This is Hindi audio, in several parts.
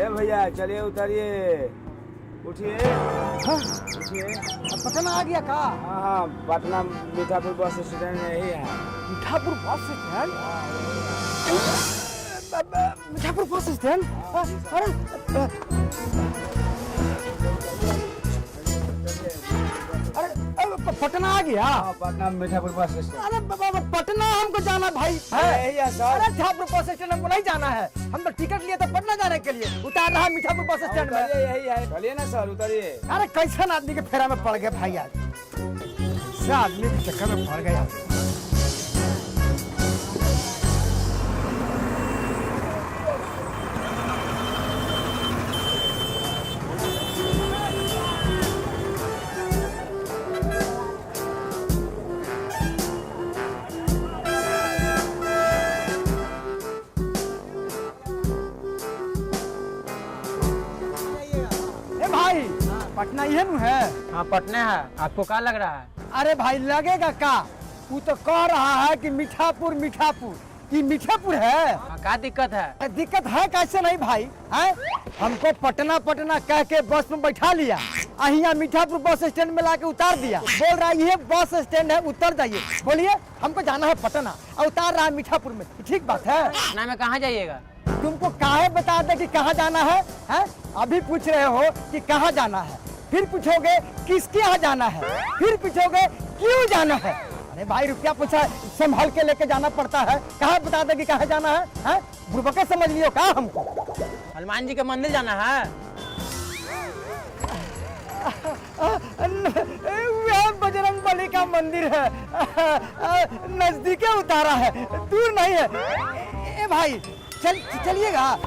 भैया चलिए उतारिए, उठिए। हाँ? उठिए। पटना आ गया का? हाँ हाँ, पटना मीठापुर बस स्टैंड में ही है। Mithapur bus stand? Mithapur bus stand? अरे पटना आ गया? हाँ, पटना मीठापुर बस स्टैंड। अरे पटना हमको जाना भाई है। है सर। अरे मीठापुर बस स्टैंड हमको नहीं जाना है, हम तो टिकट लिए थे पटना जाने के लिए, उतार रहा मीठापुर बस स्टैंड में। यही है, चलिए ना सर उतारिए। अरे कैसन आदमी के फेरा में पड़ गए भाई आज, से आदमी के चक्कर में पड़ गया। पटना ये नु है? हाँ पटना है, आपको क्या लग रहा है? अरे भाई लगेगा का, तू तो कह रहा है कि मीठापुर मीठापुर, कि मीठापुर है। क्या दिक्कत है? दिक्कत है कैसे नहीं भाई है? हमको पटना पटना कह के बस में बैठा लिया, यहाँ मीठापुर बस स्टैंड में लाके उतार दिया, बोल रहा है ये बस स्टैंड है उतर जाइए। बोलिए हमको जाना है पटना और उतार रहा है मीठापुर में, ठीक बात है? पटना में कहाँ जाइएगा? तुमको काहे बता दे कि कहाँ जाना है? अभी पूछ रहे हो कि कहाँ जाना है, फिर पूछोगे किसके यहाँ जाना है, फिर पूछोगे क्यों जाना है। अरे भाई रुपया पैसा संभाल के लेके जाना पड़ता है, कहाँ बता दे कि कहाँ जाना है? बुड़बके समझ लियो का हमको? हनुमान जी के मंदिर जाना है। वह बजरंग बली का मंदिर है, नजदीके उतारा है, दूर नहीं है। ए भाई चलिएगा।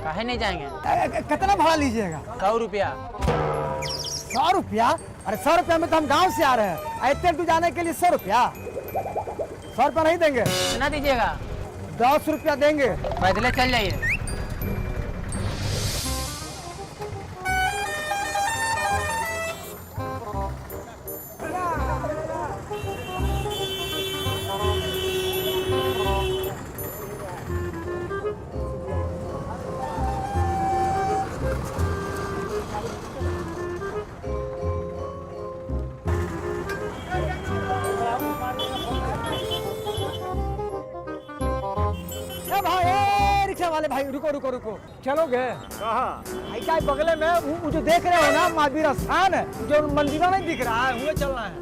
काहे नहीं जाएंगे? कितना भाड़ा लीजिएगा? 100 रुपया। 100 रुपया? अरे 100 रुपया में तो हम गांव से आ रहे हैं, इतने दूर जाने के लिए 100 रुपया? 100 रुपया नहीं देंगे। कितना दीजिएगा? 10 रुपया देंगे। पैदल चल जाइए। वाले भाई रुको रुको रुको, चलोगे? कहाँ? ऐसा बगले में वो जो देख रहे हो ना महावीर स्थान है, जो मंदिर नहीं दिख रहा है, हुए चलना है।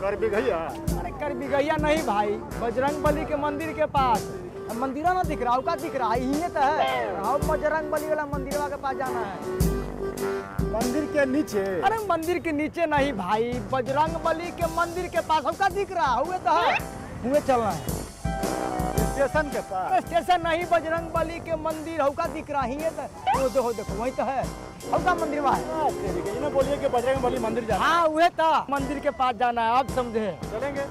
कर बिगैया? अरे कर बिगैया नहीं भाई, बजरंग बली के मंदिर के पास मंदिर ना दिख रहा है, का दिख रहा है, यही तो है। हाँ बजरंग बली वाला मंदिर के पास जाना है। मंदिर के नीचे? अरे मंदिर के नीचे नहीं भाई, बजरंग बली के मंदिर के पास का दिख रहा है, हुए तो है, हुए चलना है। स्टेशन के पास? स्टेशन नहीं, बजरंग बली के मंदिर हौका दिख रहा है, तो देखो देखो वही तो है, हौका मंदिर वहाँ है। ना बोलिए कि बजरंग बली मंदिर जाना। हाँ वही तो मंदिर के पास जाना है, आप समझे? चलेंगे।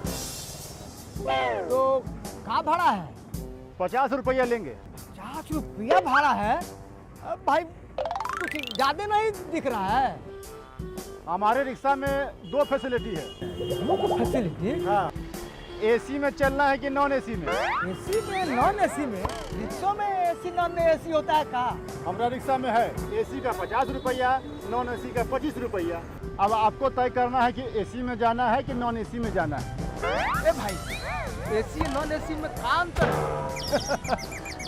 तो कहाँ भाड़ा है? 50 रुपया लेंगे। 50 रुपया भाड़ा है? अब भाई कुछ ज्यादा नहीं दिख रहा है। हमारे रिक्शा में 2 फैसिलिटी है। फैसिलिटी? हाँ, एसी में चलना है कि नॉन एसी में? एसी में नॉन एसी में? रिक्शा में एसी नॉन एसी होता है का? हमारा रिक्शा में है एसी का 50 रुपया, नॉन एसी का 25 रुपया। अब आपको तय करना है कि एसी में जाना है कि नॉन एसी में जाना है। ए भाई, एसी नॉन एसी में काम तो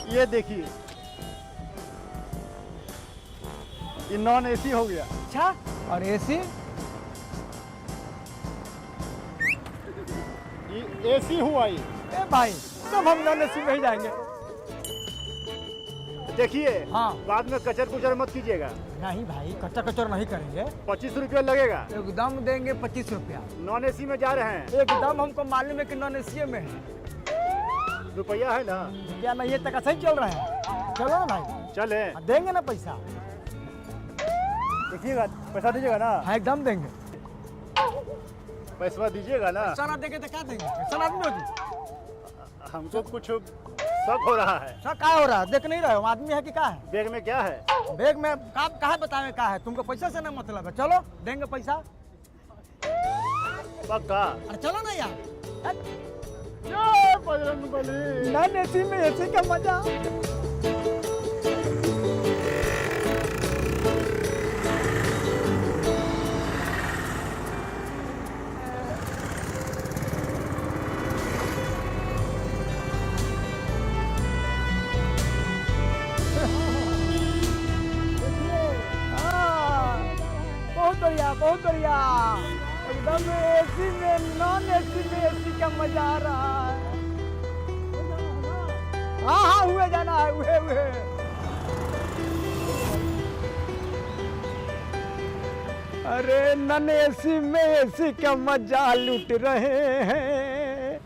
ये देखिए, ये नॉन एसी हो गया। अच्छा, और एसी? ये एसी हुआ ये। ए भाई, सब हम नॉन एसी में ही जाएंगे। देखिए, हाँ। बाद में कचर कुचर मत कीजिएगा। नहीं भाई, कच्चा कचर नहीं करेंगे। 25 रुपया लगेगा। एकदम देंगे 25 रुपया। नॉन एसी में जा रहे हैं, एकदम हमको मालूम है कि नॉन एसी में है। रुपया है ना? क्या नहीं ये तक सही चल रहा है? चलो ना भाई, चले देंगे ना पैसा। देखिएगा, पैसा दीजिएगा ना? हाँ, एकदम देंगे। पैसा दीजिएगा ना? पैसा ना देंगे तो क्या देंगे? पैसा आदमी होगी। हमको कुछ शक हो रहा है। सर क्या हो रहा है? देख नहीं रहे हो आदमी है कि क्या है? बैग में क्या है? बैग में कहा बतावे क्या है? तुमको पैसा से ना मतलब है। चलो देंगे पैसा। पक्का? अरे चलो ना यार। जय बजरंगबली। नॉन एसी में एसी का मजा। बहुत बढ़िया, एकदम एसी में नॉन एसी में एसी का मजा आ रहा है। हाँ हाँ, हुए जाना है, हुए। अरे नॉन एसी में एसी का मजा लूट रहे हैं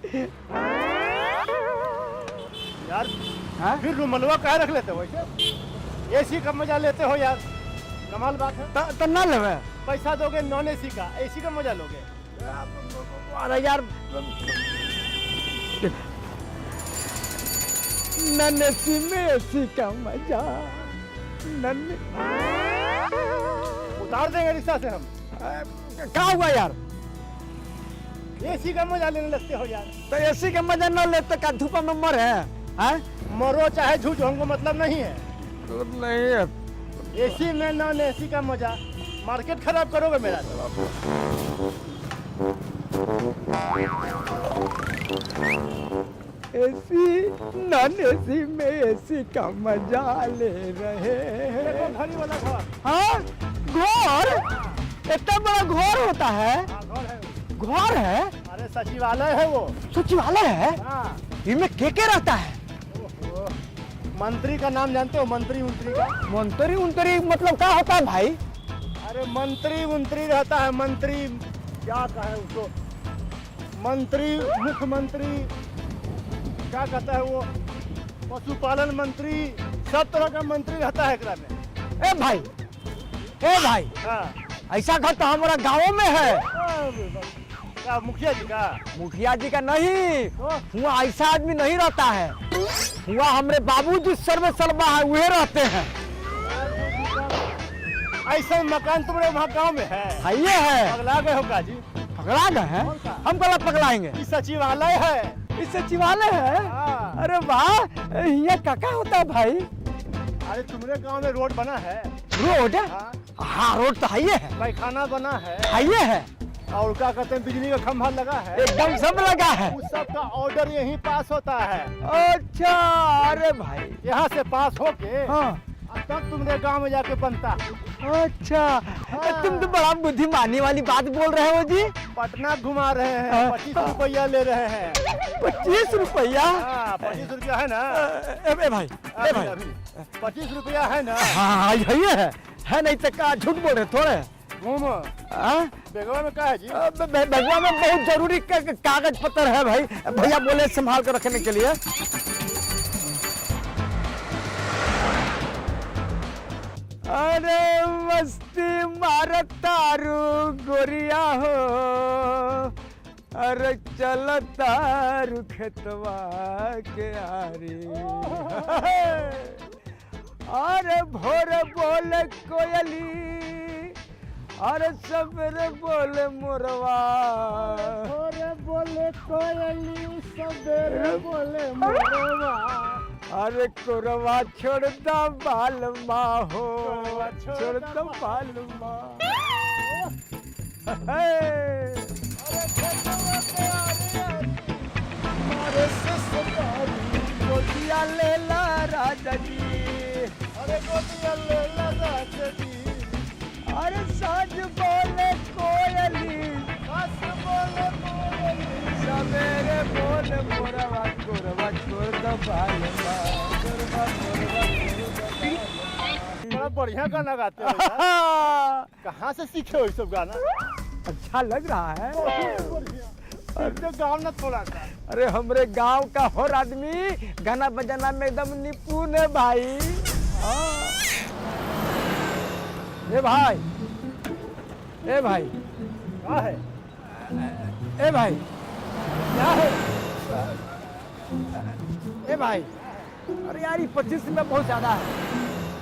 यार। हाँ? फिर रुमलवा कहाँ रख लेते हो वैसे? एसी का मजा लेते हो यार, कमाल बात है। तो ना लेवे। पैसा दोगे नॉन एसी का, एसी का मजा लोगे? अरे यार, नॉन एसी में एसी का मजा। उतार देंगे रिक्शा से हम। क्या हुआ यार? एसी का मजा लेने लगते हो यार। तो एसी का मजा न लेते का धूपा में मर है? मरो चाहे झूठो, हमको मतलब नहीं है। नहीं है। एसी में नॉन एसी का मजा, मार्केट खराब करोगे मेरा। एसी नॉन एसी में एसी का मजा ले रहे हैं। घड़ी वाला घर। हाँ, घर? इतना बड़ा घर होता है? हाँ, घर है। घर है? अरे सचिवालय है वो। सचिवालय है? हाँ। इनमें के रहता है? ओहो। मंत्री का नाम जानते हो? मंत्री का? मंत्री उंत्री मतलब क्या होता है भाई? अरे मंत्री रहता है। मंत्री क्या कहे उसको? मंत्री, मुख्यमंत्री, क्या कहता है वो, पशुपालन मंत्री, सब तरह का मंत्री रहता है एकरा में। ए भाई, हाँ। ऐसा घर तो हमारा गाँव में है। क्या मुखिया जी का? मुखिया जी का नहीं, हुआ ऐसा आदमी नहीं रहता है। हुआ हमारे बाबूजी सर्वे सर्वा है, वे रहते हैं। ऐसा मकान तुम्हारे वहाँ गाँव में है? ये है। पगला गए हो का जी? पकड़ा गए हैं? हम कल पकड़ाएंगे। ये सचिवालय है। ये सचिवालय है? हाँ। अरे वाह, ये क्या होता है भाई? अरे तुम्हारे गांव में रोड बना है? रोड? हाँ। हाँ, रोड तो है है। पैखाना बना है? है। और क्या कहते हैं, बिजली का खंभा लगा है? एकदम सब लगा है। उस सब का ऑर्डर यहीं पास होता है। अच्छा, अरे भाई, यहाँ से पास होके हाँ, तब तुम्हारे गांव में जाके बनता। अच्छा। हाँ। तुम तो बड़ा बुद्धिमानी वाली बात बोल रहे हो जी। पटना घुमा रहे हैं। हाँ। 25 रुपया ले रहे हैं। 25 रुपया? हाँ, 25 रुपया है ना? ए भाई, अभी 25 रुपया है ना? हाँ, ये है नहीं तो क्या झूठ बोल रहे थोड़े? घूम। बेगवा में क्या है जी? बेगवा में बहुत जरूरी कागज पत्र है भाई। भैया बोले संभाल कर रखने के लिए। अरे मस्ती मारत तारू गोरिया हो, अरे चल तारू खेतवा के आरी। अरे भोर बोल कोयली, अरे सवेरे बोले मोरवा, अरे बोले कोयली सवेरे बोले मोरवा, अरे कोरवा छोड़ दा बाल माँ हो, छोड़ दा बाल माँ। अरे ससुराली गोदिया ले ला राजा जी, अरे गोदिया ले ला राजा जी, अरे साँझ बोले कोयली, सास बोले कोयली, सवेरे बोले मोरवा, कोरवा छोड़ दा बाल माँ, कोरवा कोरवा बड़ा बढ़िया गाना गाते हो यार। कहाँ से सीखे हो ये सब गाना? अच्छा लग रहा है। तो गाँव ना थोड़ा सा। अरे हमरे गांव का हर आदमी गाना बजाना में एकदम निपुण है भाई। हाँ। ए भाई, ए भाई, क्या है? ए भाई, क्या है? ए भाई, अरे यार ये 25 रुपये बहुत ज्यादा है,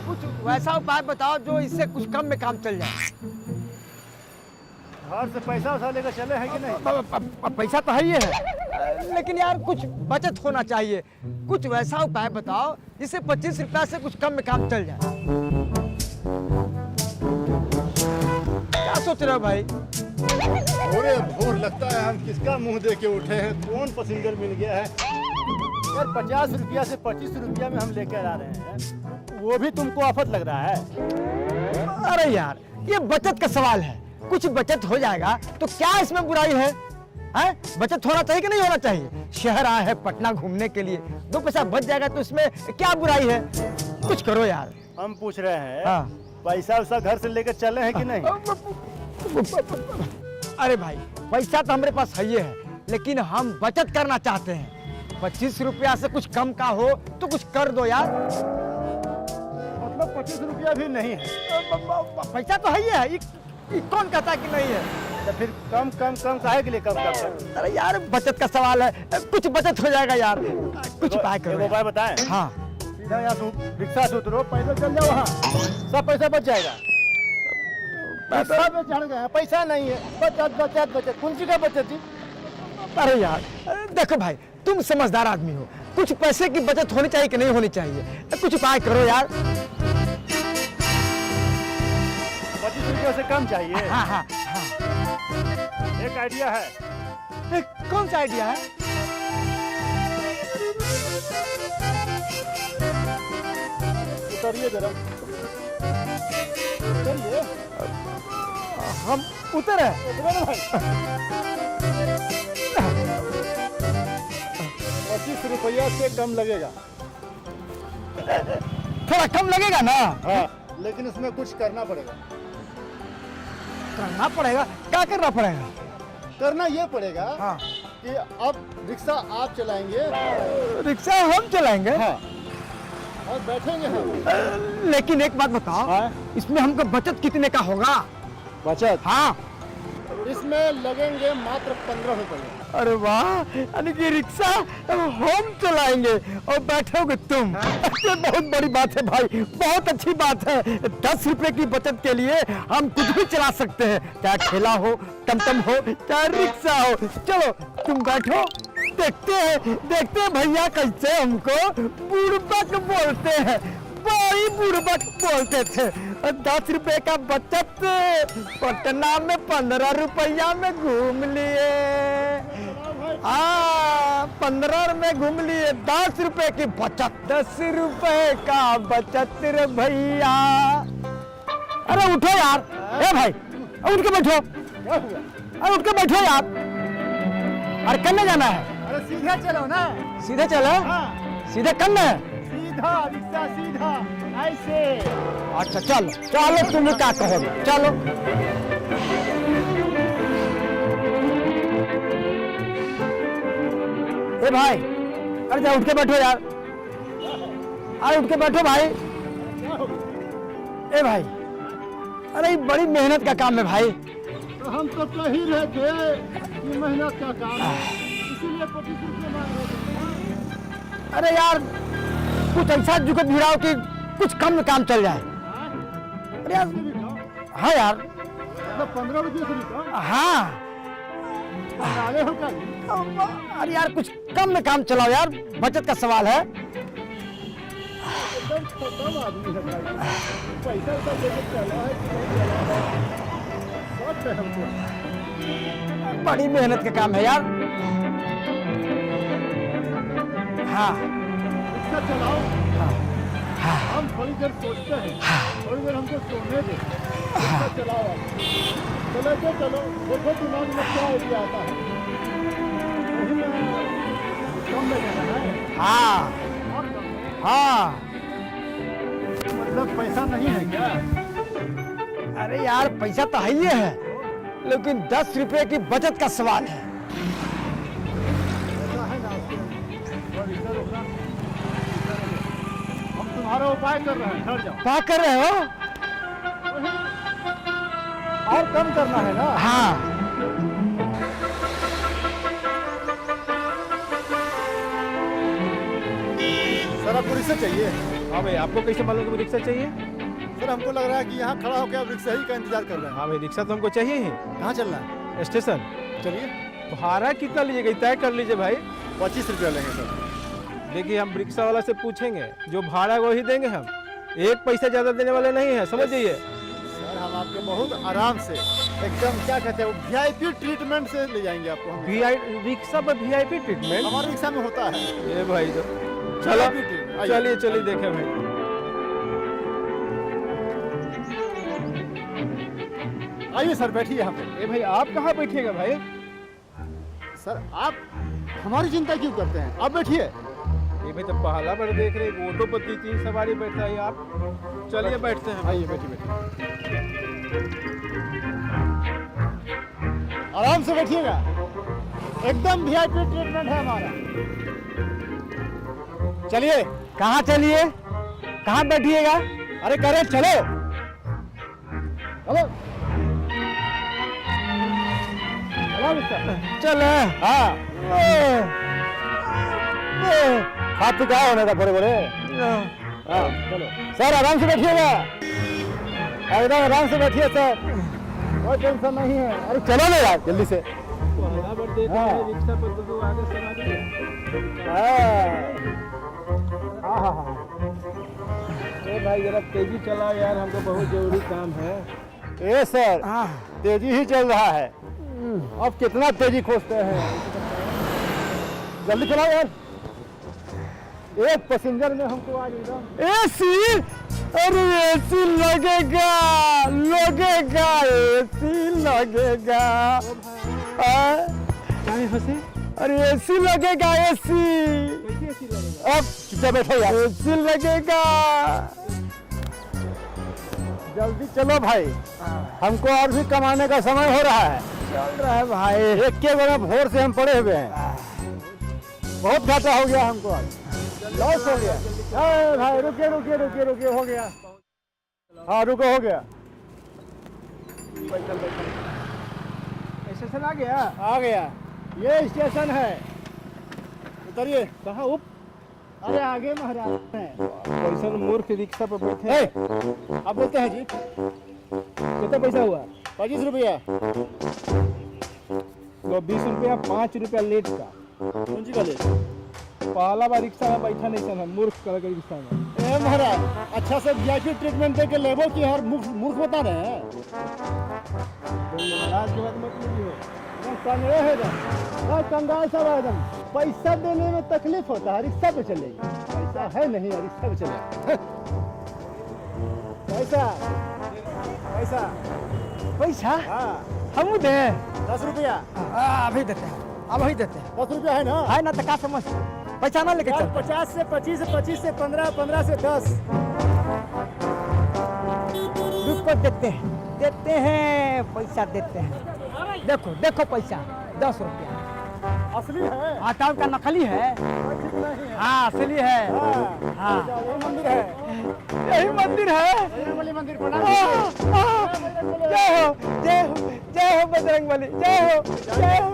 कुछ वैसा उपाय बताओ जो इससे कुछ कम में काम चल जाए। घर से पैसा उठा लेकर चले हैं कि नहीं? पैसा तो है ही है, लेकिन यार कुछ बचत होना चाहिए, कुछ वैसा उपाय बताओ जिससे 25 रुपया से कुछ कम में काम चल जाए। क्या सोच रहे हो भाई? अरे भोर लगता है हम किसका मुंह दे के उठे हैं, कौन पैसेंजर मिल गया है यार। 50 रुपया से 25 रुपया में हम लेकर आ रहे हैं, वो भी तुमको आफत लग रहा है? अरे यार ये बचत का सवाल है, कुछ बचत हो जाएगा तो क्या इसमें बुराई है? हैं? बचत होना चाहिए कि नहीं होना चाहिए? शहर आए हैं पटना घूमने के लिए, 2 पैसा बच जाएगा तो इसमें क्या बुराई है? कुछ करो यार। हम पूछ रहे हैं हाँ। पैसा वैसा घर से लेकर चले हैं कि नहीं? अरे भाई पैसा तो हमारे पास है ही है, लेकिन हम बचत करना चाहते हैं। 25 रुपया से कुछ कम का हो तो कुछ कर दो यार। मतलब 25 रुपया भी नहीं है? पैसा तो है ही है, ये कौन कहता कि नहीं है? तो फिर कम कम कम काहे के लिए कम कर? अरे यार बचत का सवाल है, कुछ बचत हो जाएगा यार, कुछ उपाय करो। उपाय बताएं? हाँ सीधा यहाँ से रिक्शा से उतरो, पैदल चल जाओ, वहाँ सब पैसा बच जाएगा। रिक्शा पे चढ़ गए हैं, पैसा नहीं है, बचत बचत बचत, कौन सी का बचत जी? अरे यार देखो भाई तुम समझदार आदमी हो, कुछ पैसे की बचत होनी चाहिए कि नहीं होनी चाहिए? कुछ उपाय करो यार। 25 रुपये से कम चाहिए? हाँ हाँ एक आइडिया है। कौन सा आइडिया है? उतरिए जरा, उतरिए। हम उतर है? उतरो ना भाई। 25 रुपया से कम लगेगा। थोड़ा कम लगेगा ना? हाँ, लेकिन उसमें कुछ करना पड़ेगा। करना पड़ेगा? क्या करना पड़ेगा? करना ये पड़ेगा हाँ। कि अब रिक्शा आप चलाएंगे। रिक्शा हम चलाएंगे? हाँ। और बैठेंगे हम। लेकिन एक बात बताओ, हाँ? इसमें हमको बचत कितने का होगा? बचत? हाँ। इसमें लगेंगे मात्र 15 रुपये। अरे वाह, यानी कि रिक्शा हम चलाएंगे और बैठोगे तुम। ये बहुत बड़ी बात है भाई, बहुत अच्छी बात है। 10 रुपए की बचत के लिए हम कुछ भी चला सकते हैं, चाहे ठेला हो, टमटम हो, चाहे रिक्शा हो। चलो तुम बैठो, देखते हैं भैया कैसे हमको बुड़बक बोलते हैं। बड़ी बुड़बक बोलते थे। 10 रुपए का बचत पटना में 15 रुपया में घूम लिए। हाँ 15 में घूम लिए, 10 रुपए की बचत। 10 रुपए का बचत रे भैया। अरे उठो यार, ए भाई उठ के बैठो। अरे उठ के बैठो यार। अरे कन्ने जाना है? अरे सीधा चलो ना। सीधे चलो? हाँ। सीधे कन्ने? सीधा रिक्शा सीधा ऐसे। अच्छा चलो चलो, तुम क्या कहोगे? चलो। ए भाई, अरे जा उठ के बैठो यार। अरे उठ के बैठो भाई। ए भाई, अरे ये बड़ी मेहनत का काम है भाई। तो हम तो कह ही रहे थे कि मेहनत का काम है, इसीलिए 25 रुपये मांग रहे थे। अरे यार कुछ ऐसा जुगत भिड़ाओ कि कुछ कम में काम चल जाए। अरे यार हाँ यार, मतलब 15 रुपये से रिटर्न हाँ। डाले हो क्या? अरे यार कुछ कम में काम चलाओ यार, बचत का सवाल है। एकदम खत्म आदमी है भाई। पैसा तो लेके चला है कि नहीं चला है? बहुत है हमको। बड़ी मेहनत का काम है यार। हाँ रिक्शा चलाओ। हम थोड़ी देर सोचते हैं, थोड़ी देर हमको सोने दे। रिक्शा चलाओ आप। चलो तो चलो, देखो दिमाग में क्या आइडिया आता है। नहीं ना, कम में जाना है। हाँ और कम में। हाँ। मतलब पैसा नहीं है क्या? अरे यार पैसा तो है ही है, लेकिन 10 रुपए की बचत का सवाल है। पैसा है ना उसके? और इधर उधर। हम तुम्हारा उपाय कर रहे हैं, ठहर जाओ। क्या कर रहे हो? और कम करना है ना? हाँ। सर आपको रिक्शा चाहिए? हाँ भाई, आपको कैसे मालूम कि रिक्शा चाहिए? सर हमको लग रहा है कि यहाँ खड़ा होकर आप रिक्शा ही का इंतजार कर रहे हैं। हाँ भाई, रिक्शा तो हमको चाहिए ही। कहाँ चलना है? स्टेशन। चलिए। भाड़ा कितना लीजिएगा, तय कर लीजिए भाई। 25 रुपया लेंगे सर। देखिए, हम रिक्शा वाला से पूछेंगे, जो भाड़ा वही देंगे हम। एक पैसा ज्यादा देने वाले नहीं है, समझ जाइए। सर हम आपके बहुत आराम से एकदम क्या कहते हैं VIP ट्रीटमेंट से ले जाएंगे आपको हम। रिक्शा पर VIP ट्रीटमेंट? हमारे रिक्शा में होता है। ये भाई तो चलो, VIP ट्रीटमेंट। आइए। चलिए चलिए देखे भाई। आइए सर, बैठिए यहाँ पे। ए भाई, आप कहाँ बैठिएगा भाई? सर आप हमारी चिंता क्यों करते हैं? आप बैठिए। ये भाई तो पहला बार देख रहे हैं, ऑटो पर 3 सवारी बैठा है आप। चलिए बैठते हैं। आइए बैठिए बैठिए। आराम से बैठिएगा, एकदम VIP ट्रीटमेंट है हमारा। चलिए। कहाँ चलिए? कहाँ बैठिएगा? अरे करे चलो चलो चलो रिक्शा। चले। हाँ खा पी क्या होने था बड़े बड़े। हाँ चलो सर, आराम से बैठिएगा, एकदम आराम से बैठिए सर, कोई टेंशन नहीं है। अरे चलो ना यार जल्दी से। पहला बार देख रहे हैं, रिक्शा पर तो आगे सवारी है। हाँ हाँ हाँ। ए भाई, जरा तेजी चलाओ यार, हमको बहुत जरूरी काम है। ए सर हाँ। तेजी ही चल रहा है, अब कितना तेजी खोजते हैं। जल्दी चलाओ यार, एक पैसेंजर में हमको आज एकदम। एसी? अरे एसी लगेगा, लगेगा, एसी लगेगा। काहे हंसे? अरे एसी लगेगा, एसी। अब चुपचाप बैठो यार। एसी लगेगा। जल्दी चलो भाई, हमको और भी कमाने का समय हो रहा है। चल रहा है भाई। एक के बड़ा भोर से हम पड़े हुए हैं, बहुत घाटा हो गया हमको आज, लॉस हो गया। अरे भाई रुकिए रुकिए रुकिए रुकिए, हो गया। हाँ रुको, हो गया। स्टेशन आ गया? आ गया, ये स्टेशन है। उतरिए। कहाँ उप? अरे आगे महाराज हैं। कैसन मूर्ख रिक्शा पर बैठे। ए, आप बोलते हैं जी? कितना पैसा हुआ? 25 रुपया। तो 20 रुपया, 5 रुपया लेट का। कौन सी का ले? पहला बार रिक्शा में बैठा नहीं था, मूर्ख कलर के रिक्शा में। ए महाराज, अच्छा से VIP ट्रीटमेंट दे के लेबो की हर मूर्ख बता रहे हैं। महाराज के बात मत लीजिए। कंगाल है एकदम, कंगाल सब है एकदम। पैसा देने में तकलीफ होता है, रिक्शा पे चलेगी। पैसा है नहीं, रिक्शा पे चलेगा। पैसा पैसा पैसा हाँ, हम दे। 10 रुपया। अभी देते हैं, अब ही देते हैं। 10 रुपया है ना? है ना तो क्या समझ, पैसा ना लेके यार चल। 50 से 25 से 25 से 15, 15 से 10। रुको देते हैं, देते हैं, पैसा देते हैं। देखो देखो पैसा 10 रुपया। असली है, आटाव का नकली है। ठीक नहीं है। हाँ असली है। हाँ, हाँ। ये मंदिर है, यही मंदिर है। बजरंगबली मंदिर प्रणाम। जय हो, जय हो, जय हो बजरंगबली, जय हो, जय हो।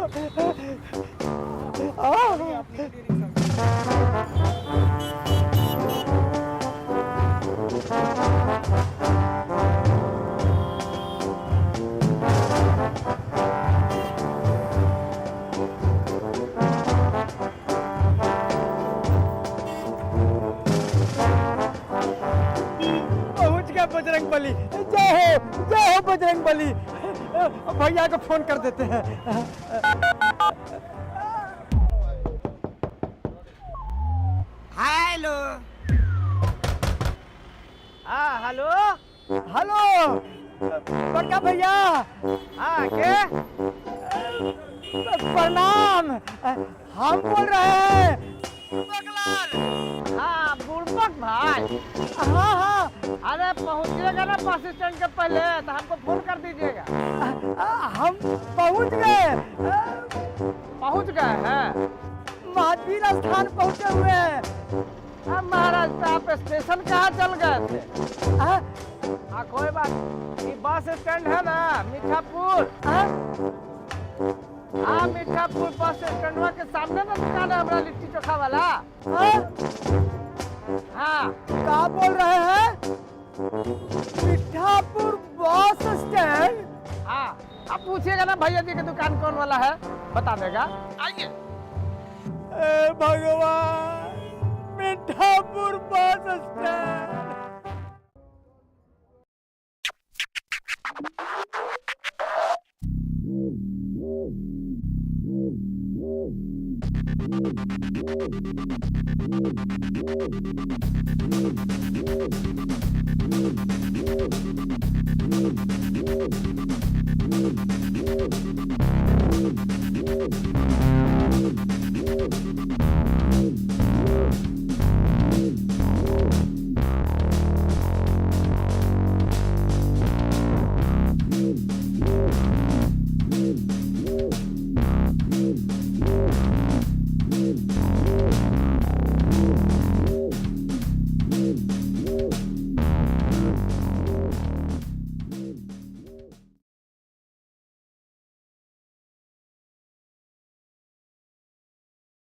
भैया को फोन कर देते हैं। हेलो। हाँ हेलो। हेलो बड़का भैया। हाँ के प्रणाम। हम बोल रहे हैं हाँ बुड़बक भाई। हाँ हाँ अरे पहुँचिएगा ना बस स्टैंड के पहले तो हमको फोन कर दीजिएगा। हम पहुंच गए। पहुँच गए हैं। महावीर स्थान पहुंचे हुए हैं। अब महाराज तो आप स्टेशन कहाँ चल गए थे? हाँ? हाँ कोई बात, ये बस स्टैंड है ना मीठापुर। हाँ? हाँ मीठापुर बस स्टैंडवा के सामने ना दुकान है हमारा लिट्टी चोखा वाला। हाँ? हाँ क्या बोल रहे हैं? Mithapur bus stand. हाँ आप पूछिएगा ना भैया जी की दुकान कौन वाला है, बता देगा। आइए। भगवान, मिठापुर बस स्टैंड। Yeah.